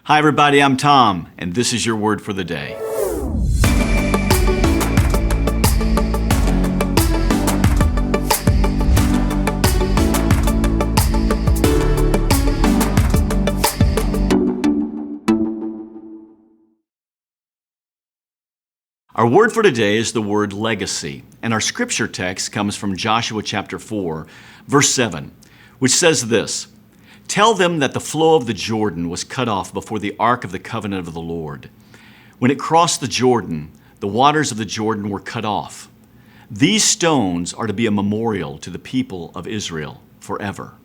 Hi everybody, I'm Tom, and this is your word for the day. Our word for today is the word legacy, and our scripture text comes from Joshua chapter 4, verse 7, which says this: "Tell them that the flow of the Jordan was cut off before the ark of the covenant of the Lord. When it crossed the Jordan, the waters of the Jordan were cut off. These stones are to be a memorial to the people of Israel forever."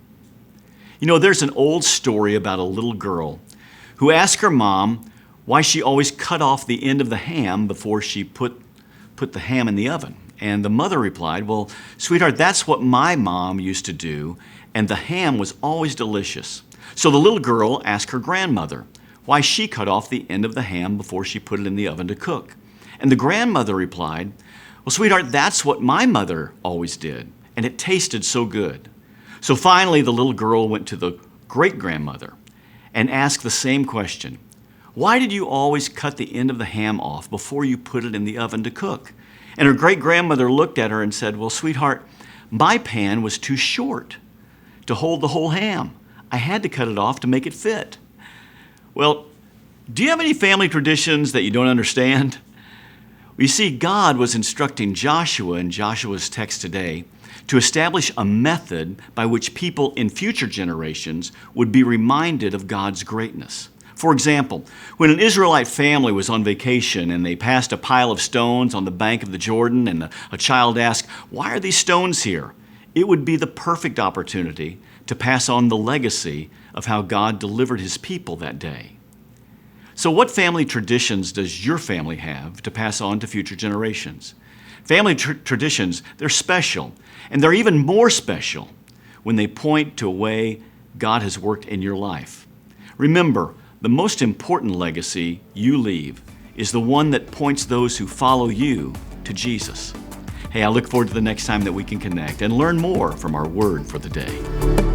You know, there's an old story about a little girl who asked her mom why she always cut off the end of the ham before she put the ham in the oven. And the mother replied, "Well, sweetheart, that's what my mom used to do, and the ham was always delicious." So the little girl asked her grandmother why she cut off the end of the ham before she put it in the oven to cook. And the grandmother replied, "Well, sweetheart, that's what my mother always did, and it tasted so good." So finally, the little girl went to the great-grandmother and asked the same question: "Why did you always cut the end of the ham off before you put it in the oven to cook?" And her great-grandmother looked at her and said, "Well, sweetheart, my pan was too short to hold the whole ham. I had to cut it off to make it fit." Well, do you have any family traditions that you don't understand? You see, God was instructing Joshua in Joshua's text today to establish a method by which people in future generations would be reminded of God's greatness. For example, when an Israelite family was on vacation and they passed a pile of stones on the bank of the Jordan and a child asked, "Why are these stones here?" it would be the perfect opportunity to pass on the legacy of how God delivered his people that day. So what family traditions does your family have to pass on to future generations? Family traditions, they're special, and they're even more special when they point to a way God has worked in your life. Remember, the most important legacy you leave is the one that points those who follow you to Jesus. Hey, I look forward to the next time that we can connect and learn more from our word for the day.